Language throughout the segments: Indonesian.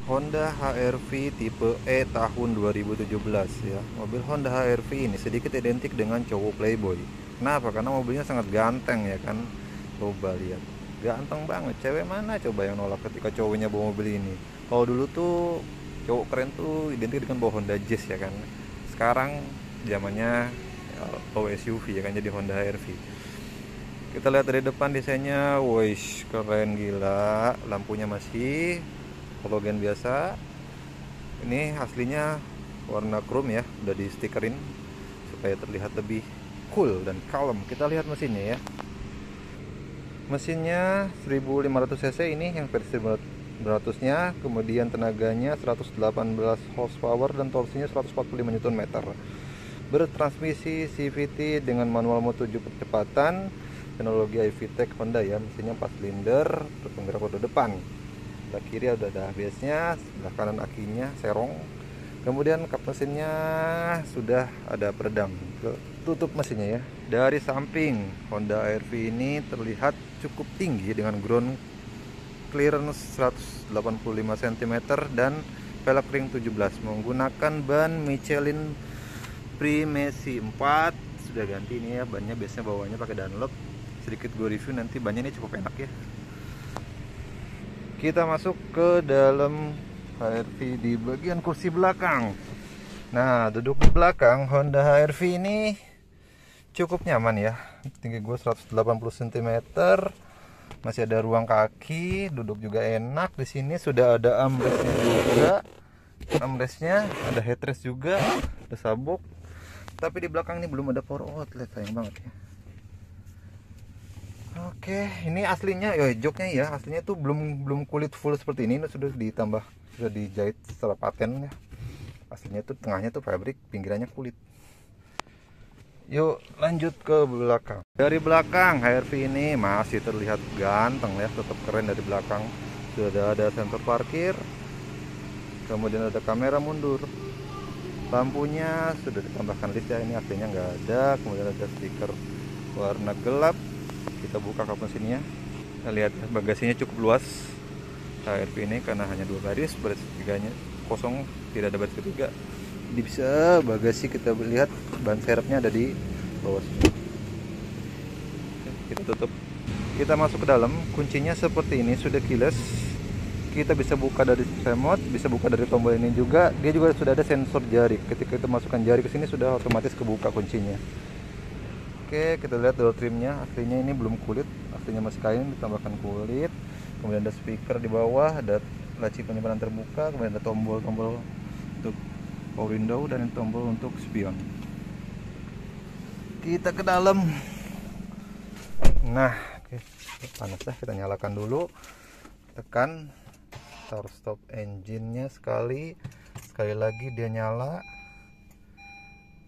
Honda HR-V tipe E tahun 2017 ya. Mobil Honda HR-V ini sedikit identik dengan cowok playboy. Kenapa? Karena mobilnya sangat ganteng ya kan. Coba lihat. Ganteng banget. Cewek mana coba yang nolak ketika cowoknya bawa mobil ini? Kalau dulu tuh cowok keren tuh identik dengan bawa Honda Jazz ya kan. Sekarang zamannya bawa SUV ya kan, jadi Honda HR-V. Kita lihat dari depan desainnya, wih keren gila. Lampunya masih halogen biasa. Ini aslinya warna chrome ya, udah di stikerin supaya terlihat lebih cool dan kalem. Kita lihat mesinnya ya. Mesinnya 1500 cc ini yang versi 100-nya, kemudian tenaganya 118 horsepower dan torsinya 145 Nm. Bertransmisi CVT dengan manual mode 7 percepatan, teknologi iVTEC Honda ya. Mesinnya 4 silinder, penggerak roda depan. Sebelah kiri udah ada ABS-nya, sebelah kanan akinya serong. Kemudian kap mesinnya sudah ada peredam. Tutup mesinnya ya. Dari samping Honda HR-V ini terlihat cukup tinggi dengan ground clearance 185 cm dan velg ring 17 menggunakan ban Michelin Primesi 4. Sudah ganti ini ya bannya, biasanya bawahnya pakai Dunlop. Sedikit gue review nanti, bannya ini cukup enak ya. Kita masuk ke dalam HR-V di bagian kursi belakang. Nah, duduk di belakang Honda HR-V ini cukup nyaman ya. Tinggi gue 180 cm. Masih ada ruang kaki, duduk juga enak. Di sini sudah ada armrestnya juga. Armrestnya ada headrest juga, ada sabuk. Tapi di belakang ini belum ada power outlet, sayang banget ya. Oke, ini aslinya ya, joknya ya, aslinya tuh belum kulit full seperti ini sudah ditambah, sudah dijahit secara paten ya. Aslinya tuh tengahnya tuh fabric, pinggirannya kulit. Yuk lanjut ke belakang. Dari belakang HR-V ini masih terlihat ganteng ya, tetap keren dari belakang. Sudah ada sensor parkir, kemudian ada kamera mundur. Lampunya sudah ditambahkan list ya, ini aslinya nggak ada. Kemudian ada stiker warna gelap. Kita buka kap mesinnya. Kita lihat bagasinya cukup luas HR-V ini karena hanya 2 baris ketiganya kosong, tidak ada baris ketiga. Jadi bisa bagasi kita lihat ban serepnya ada di bawah sini. Kita tutup. Kita masuk ke dalam. Kuncinya seperti ini, sudah keyless. Kita bisa buka dari remote, bisa buka dari tombol ini juga. Dia juga sudah ada sensor jari. Ketika kita masukkan jari ke sini sudah otomatis kebuka kuncinya. Oke, kita lihat door trimnya. Aslinya ini belum kulit, aslinya masih kain, ditambahkan kulit. Kemudian ada speaker di bawah, ada laci penyimpanan terbuka, kemudian ada tombol-tombol untuk power window dan tombol untuk spion. Kita ke dalam. Nah, oke, panas dah, kita nyalakan dulu. Tekan start engine-nya sekali lagi dia nyala.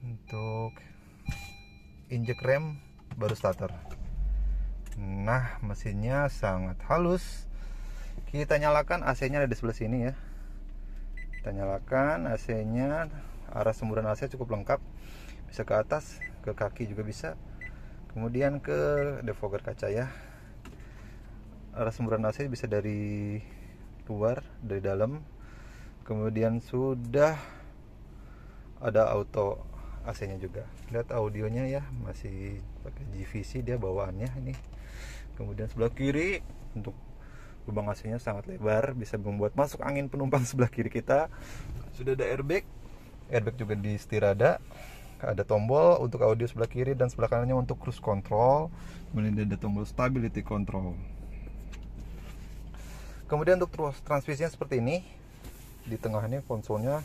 Untuk injek rem baru starter. Nah, mesinnya sangat halus. Kita nyalakan AC-nya ada di sebelah sini ya. Kita nyalakan AC-nya, arah semburan AC cukup lengkap. Bisa ke atas, ke kaki juga bisa. Kemudian ke defogger kaca ya. Arah semburan AC bisa dari luar, dari dalam. Kemudian sudah ada auto AC-nya juga. Lihat audionya ya, masih pakai GVC dia bawaannya ini. Kemudian sebelah kiri untuk lubang AC-nya sangat lebar, bisa membuat masuk angin penumpang sebelah kiri kita. Sudah ada airbag juga di setir ada. Ada tombol untuk audio sebelah kiri dan sebelah kanannya untuk cruise control. Kemudian ada tombol stability control. Kemudian untuk transmisinya seperti ini. Di tengah ini konsolnya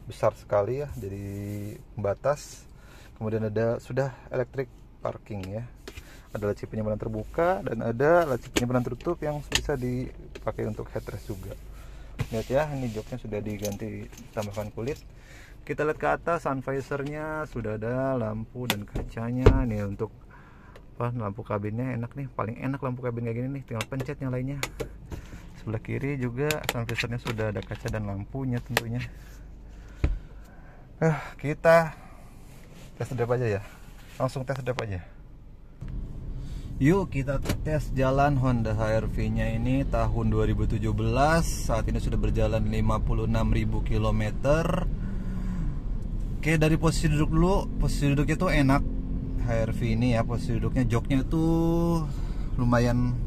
besar sekali ya, jadi pembatas. Kemudian ada sudah electric parking ya, ada laci penyimpanan terbuka dan ada laci penyimpanan tertutup yang bisa dipakai untuk headrest juga. Lihat ya, ini joknya sudah diganti, tambahkan kulit. Kita lihat ke atas, sun visornya sudah ada, lampu dan kacanya. Nih untuk lampu kabinnya enak nih, paling enak lampu kabin kayak gini nih, tinggal pencet nyalainnya. Sebelah kiri juga sun visornya sudah ada kaca dan lampunya tentunya. Kita tes drive aja ya, langsung tes drive aja. Yuk kita tes jalan Honda HR-V nya ini tahun 2017. Saat ini sudah berjalan 56.000 km. Oke, dari posisi duduk dulu. Posisi duduknya tuh enak HR-V ini ya. Posisi duduknya, joknya tuh lumayan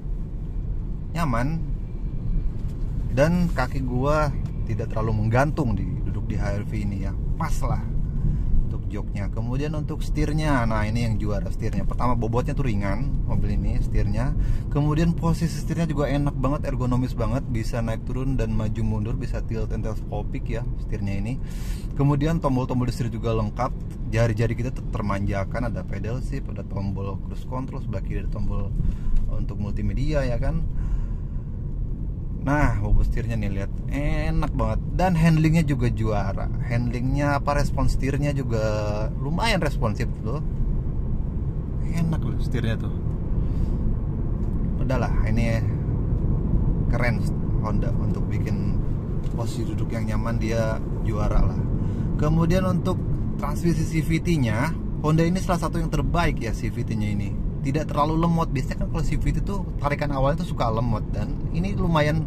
nyaman. Dan kaki gua tidak terlalu menggantung di duduk di HR-V ini ya. Pas lah untuk joknya. Kemudian untuk setirnya, nah ini yang juara setirnya. Pertama, bobotnya tuh ringan mobil ini setirnya. Kemudian posisi setirnya juga enak banget, ergonomis banget, bisa naik turun dan maju mundur, bisa tilt and telescopic ya setirnya ini. Kemudian tombol-tombol di setir juga lengkap. Jari-jari kita termanjakan, ada pedal shift, ada tombol cruise control, sebelah kiri ada tombol untuk multimedia ya kan. Nah, bobot setirnya nih, lihat, enak banget. Dan handlingnya juga juara. Handlingnya respon setirnya juga lumayan responsif loh. Enak loh setirnya tuh. Udahlah, ini keren Honda untuk bikin posisi duduk yang nyaman, dia juara lah. Kemudian untuk transmisi CVT-nya, Honda ini salah satu yang terbaik ya CVT-nya ini. Tidak terlalu lemot. Biasanya kan kalau CVT itu tarikan awalnya tuh suka lemot, dan ini lumayan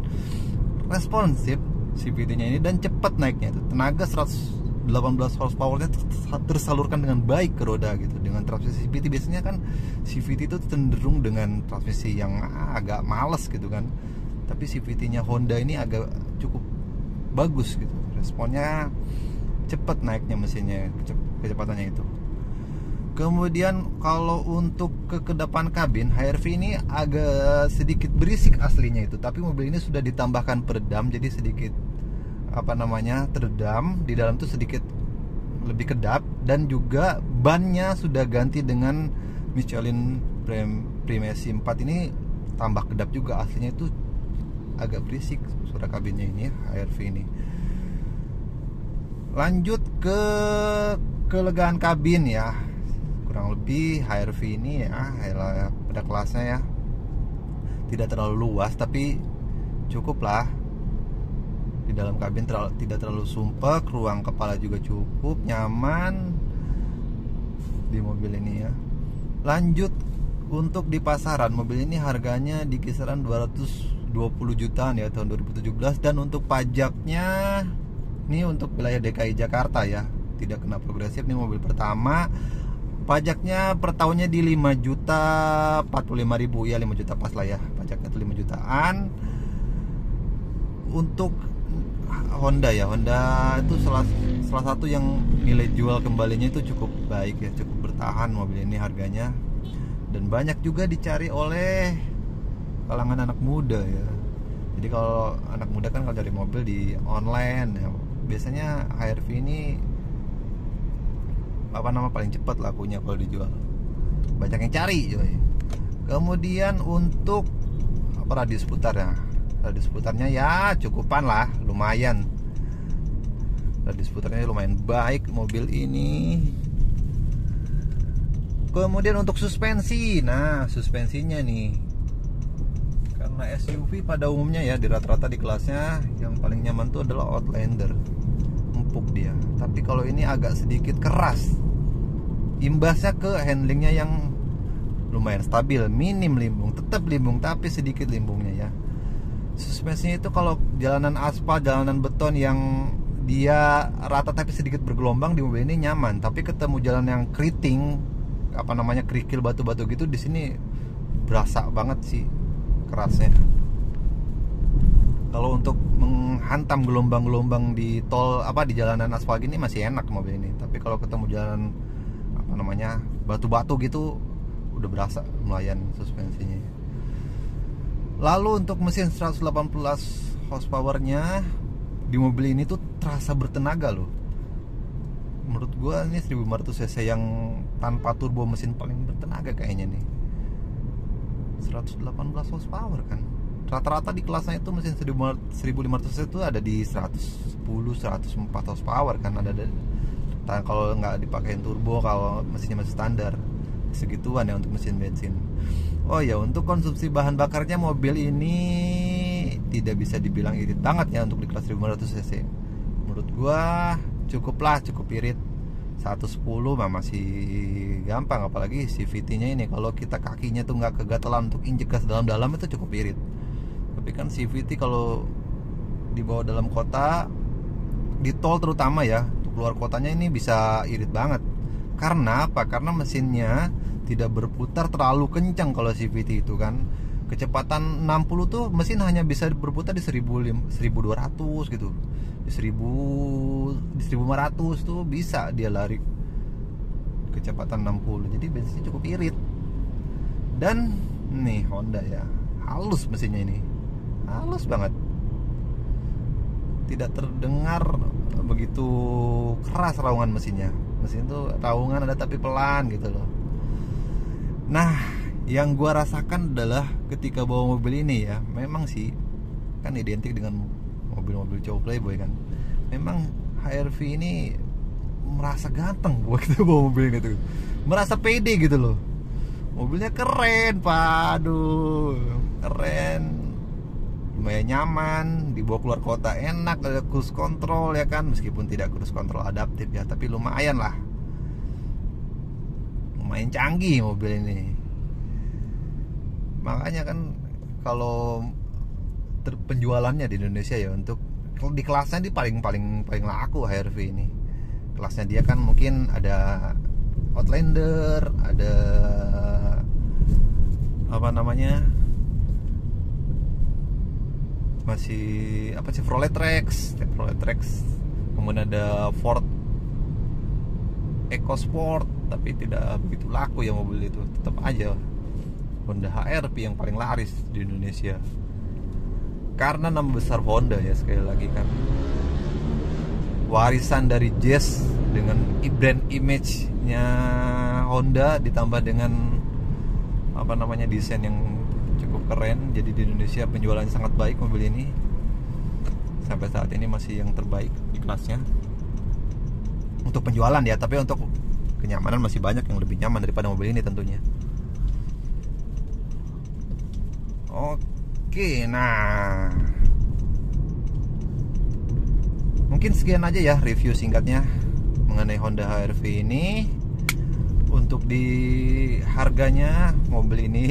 responsif CVT-nya ini dan cepat naiknya itu. Tenaga 118 horsepower-nya tersalurkan dengan baik ke roda gitu. Dengan transmisi CVT biasanya kan CVT itu cenderung dengan transmisi yang agak males gitu kan. Tapi CVT-nya Honda ini agak cukup bagus gitu. Responnya cepat naiknya mesinnya, kecepatannya itu. Kemudian kalau untuk ke depan kabin, HR-V ini agak sedikit berisik aslinya itu, tapi mobil ini sudah ditambahkan peredam, jadi sedikit teredam di dalam tuh sedikit lebih kedap. Dan juga bannya sudah ganti dengan Michelin Primacy 4, ini tambah kedap juga, aslinya itu agak berisik suara kabinnya ini HR-V ini. Lanjut ke kelegaan kabin ya. Kurang lebih HR-V ini ya pada kelasnya ya, tidak terlalu luas tapi cukup lah. Di dalam kabin tidak terlalu sumpek, ruang kepala juga cukup nyaman di mobil ini ya. Lanjut untuk di pasaran, mobil ini harganya di kisaran 220 jutaan ya tahun 2017. Dan untuk pajaknya ini untuk wilayah DKI Jakarta ya, tidak kena progresif. Ini mobil pertama. Pajaknya per tahunnya di 5.045.000 ya, 5 juta pas lah ya. Pajaknya itu 5 jutaan. Untuk Honda ya, Honda itu salah satu yang nilai jual kembalinya itu cukup baik ya, cukup bertahan mobil ini harganya. Dan banyak juga dicari oleh kalangan anak muda ya. Jadi kalau anak muda kan kalau cari mobil di online ya, biasanya HR-V ini paling cepat lakunya kalau dijual, banyak yang cari coy. Kemudian untuk radius putarnya, radius putarnya ya cukupan lah, lumayan. Radius putarnya lumayan baik mobil ini. Kemudian untuk suspensi, nah suspensinya nih, karena SUV pada umumnya ya di rata-rata di kelasnya yang paling nyaman tuh adalah Outlander, empuk dia. Tapi kalau ini agak sedikit keras, imbasnya ke handlingnya yang lumayan stabil, minim limbung, tetap limbung tapi sedikit limbungnya ya. Suspensinya itu kalau jalanan aspal, jalanan beton yang dia rata tapi sedikit bergelombang, di mobil ini nyaman. Tapi ketemu jalan yang keriting, kerikil batu-batu gitu, di sini berasa banget sih kerasnya. Kalau untuk menghantam gelombang-gelombang di tol di jalanan aspal gini masih enak mobil ini. Tapi kalau ketemu jalan batu-batu gitu udah berasa lumayan suspensinya. Lalu untuk mesin 118 horsepower-nya di mobil ini tuh terasa bertenaga loh. Menurut gua ini 1500 cc yang tanpa turbo mesin paling bertenaga kayaknya nih. 118 horsepower kan. Rata-rata di kelasnya itu mesin 1500 cc itu ada di 110, 104 horsepower kan, ada kalau nggak dipakein turbo, kalau mesinnya masih standar segituan ya untuk mesin bensin. Oh ya, untuk konsumsi bahan bakarnya mobil ini tidak bisa dibilang irit banget ya untuk di kelas 1500 cc. Menurut gua cukup irit. 110 mah masih gampang, apalagi CVT-nya ini kalau kita kakinya tuh nggak kegatalan untuk injek gas dalam-dalam itu cukup irit. Tapi kan CVT kalau dibawa dalam kota, di tol terutama ya, untuk luar kotanya ini bisa irit banget. Karena apa? Karena mesinnya tidak berputar terlalu kencang kalau CVT itu kan. Kecepatan 60 tuh mesin hanya bisa berputar di 1200 gitu. Di 1500 tuh bisa dia lari kecepatan 60. Jadi bensinnya cukup irit. Dan nih Honda ya, halus mesinnya ini. Halus banget. Tidak terdengar begitu keras raungan mesinnya. Mesin tuh raungan ada tapi pelan gitu loh. Nah, yang gua rasakan adalah ketika bawa mobil ini ya, memang sih kan identik dengan mobil-mobil cowok playboy kan. Memang HR-V ini merasa ganteng gua gitu bawa mobil ini tuh. Merasa pede gitu loh. Mobilnya keren, Pak. Aduh, keren. Lumayan nyaman, dibawa keluar kota enak, ada cruise control ya kan, meskipun tidak cruise control adaptif ya, tapi lumayan lah. Lumayan canggih mobil ini. Makanya kan kalau penjualannya di Indonesia ya, untuk di kelasnya di paling laku HR-V ini. Kelasnya dia kan mungkin ada Outlander, ada apa namanya, masih apa, Chevrolet Trax, kemudian ada Ford EcoSport, tapi tidak begitu laku ya mobil itu. Tetap aja Honda HR-V yang paling laris di Indonesia. Karena nama besar Honda ya, sekali lagi kan, warisan dari Jazz dengan brand image-nya Honda ditambah dengan apa namanya, desain yang cukup keren. Jadi di Indonesia penjualannya sangat baik mobil ini. Sampai saat ini masih yang terbaik di kelasnya untuk penjualan ya, tapi untuk kenyamanan masih banyak yang lebih nyaman daripada mobil ini tentunya. Oke, nah mungkin sekian aja ya review singkatnya mengenai Honda HR-V ini. Untuk di harganya, mobil ini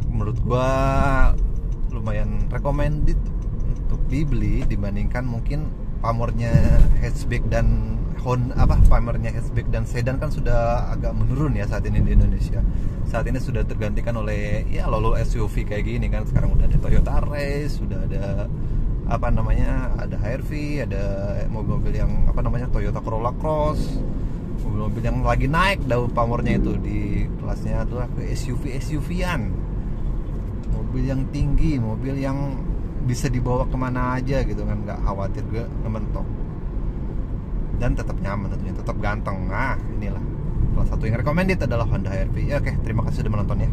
menurut gua lumayan recommended untuk dibeli dibandingkan mungkin pamornya hatchback dan pamornya hatchback dan sedan kan sudah agak menurun ya saat ini di Indonesia. Saat ini sudah tergantikan oleh ya lolo SUV kayak gini kan. Sekarang udah ada Toyota Race, sudah ada apa namanya, ada HR-V, ada mobil-mobil yang apa namanya, Toyota Corolla Cross, mobil-mobil yang lagi naik daun pamornya itu di kelasnya adalah ke SUV-an, mobil yang tinggi, mobil yang bisa dibawa kemana aja gitu kan, nggak khawatir gue ngementok, dan tetap nyaman tentunya, tetap ganteng. Nah inilah salah satu yang recommended adalah Honda HR-V. Ya, oke, terima kasih sudah menonton ya.